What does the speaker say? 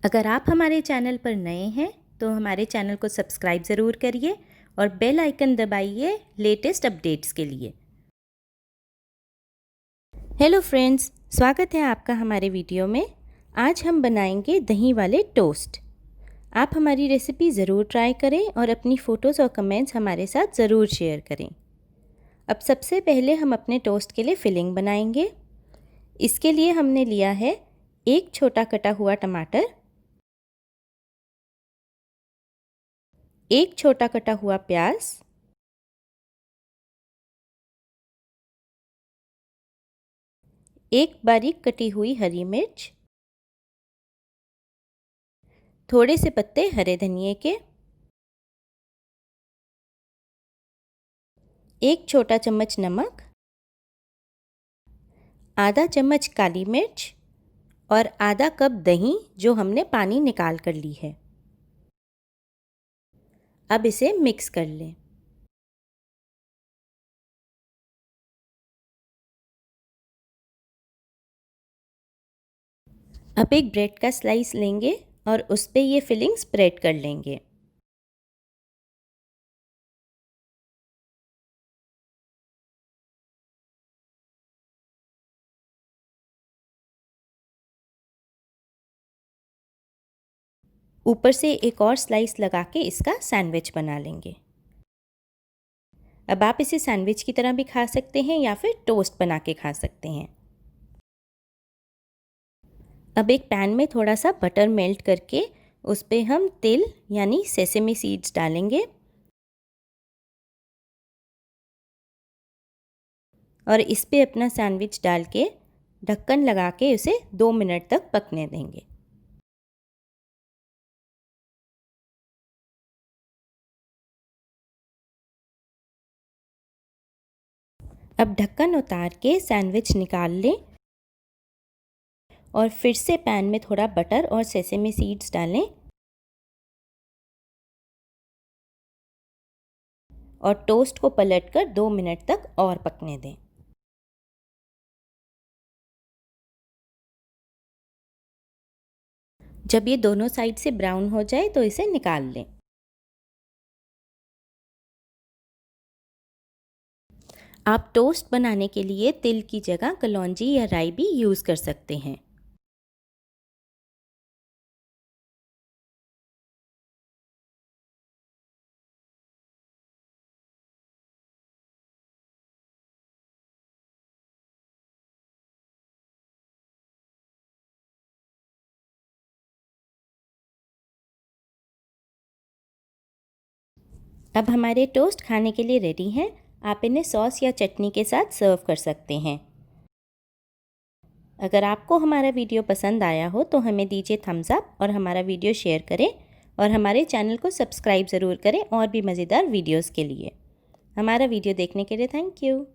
अगर आप हमारे चैनल पर नए हैं तो हमारे चैनल को सब्सक्राइब ज़रूर करिए और बेल आइकन दबाइए लेटेस्ट अपडेट्स के लिए। हेलो फ्रेंड्स, स्वागत है आपका हमारे वीडियो में। आज हम बनाएंगे दही वाले टोस्ट। आप हमारी रेसिपी ज़रूर ट्राई करें और अपनी फ़ोटोज़ और कमेंट्स हमारे साथ ज़रूर शेयर करें। अब सबसे पहले हम अपने टोस्ट के लिए फिलिंग बनाएंगे। इसके लिए हमने लिया है एक छोटा कटा हुआ टमाटर, एक छोटा कटा हुआ प्याज, एक बारीक कटी हुई हरी मिर्च, थोड़े से पत्ते हरे धनिए के, एक छोटा चम्मच नमक, आधा चम्मच काली मिर्च और आधा कप दही जो हमने पानी निकाल कर ली है। अब इसे मिक्स कर लें। अब एक ब्रेड का स्लाइस लेंगे और उस पे ये फिलिंग स्प्रेड कर लेंगे। ऊपर से एक और स्लाइस लगा के इसका सैंडविच बना लेंगे। अब आप इसे सैंडविच की तरह भी खा सकते हैं या फिर टोस्ट बना के खा सकते हैं। अब एक पैन में थोड़ा सा बटर मेल्ट करके उस पे हम तिल यानी सेसेमी सीड्स डालेंगे और इस पे अपना सैंडविच डाल के ढक्कन लगा के उसे 2 मिनट तक पकने देंगे। अब ढक्कन उतार के सैंडविच निकाल लें और फिर से पैन में थोड़ा बटर और सेसेमी सीड्स डालें और टोस्ट को पलटकर 2 मिनट तक और पकने दें। जब ये दोनों साइड से ब्राउन हो जाए तो इसे निकाल लें। आप टोस्ट बनाने के लिए तिल की जगह कलौंजी या राई भी यूज़ कर सकते हैं। अब हमारे टोस्ट खाने के लिए रेडी हैं। आप इन्हें सॉस या चटनी के साथ सर्व कर सकते हैं। अगर आपको हमारा वीडियो पसंद आया हो तो हमें दीजिए थम्स अप और हमारा वीडियो शेयर करें और हमारे चैनल को सब्सक्राइब ज़रूर करें और भी मज़ेदार वीडियोज़ के लिए। हमारा वीडियो देखने के लिए थैंक यू।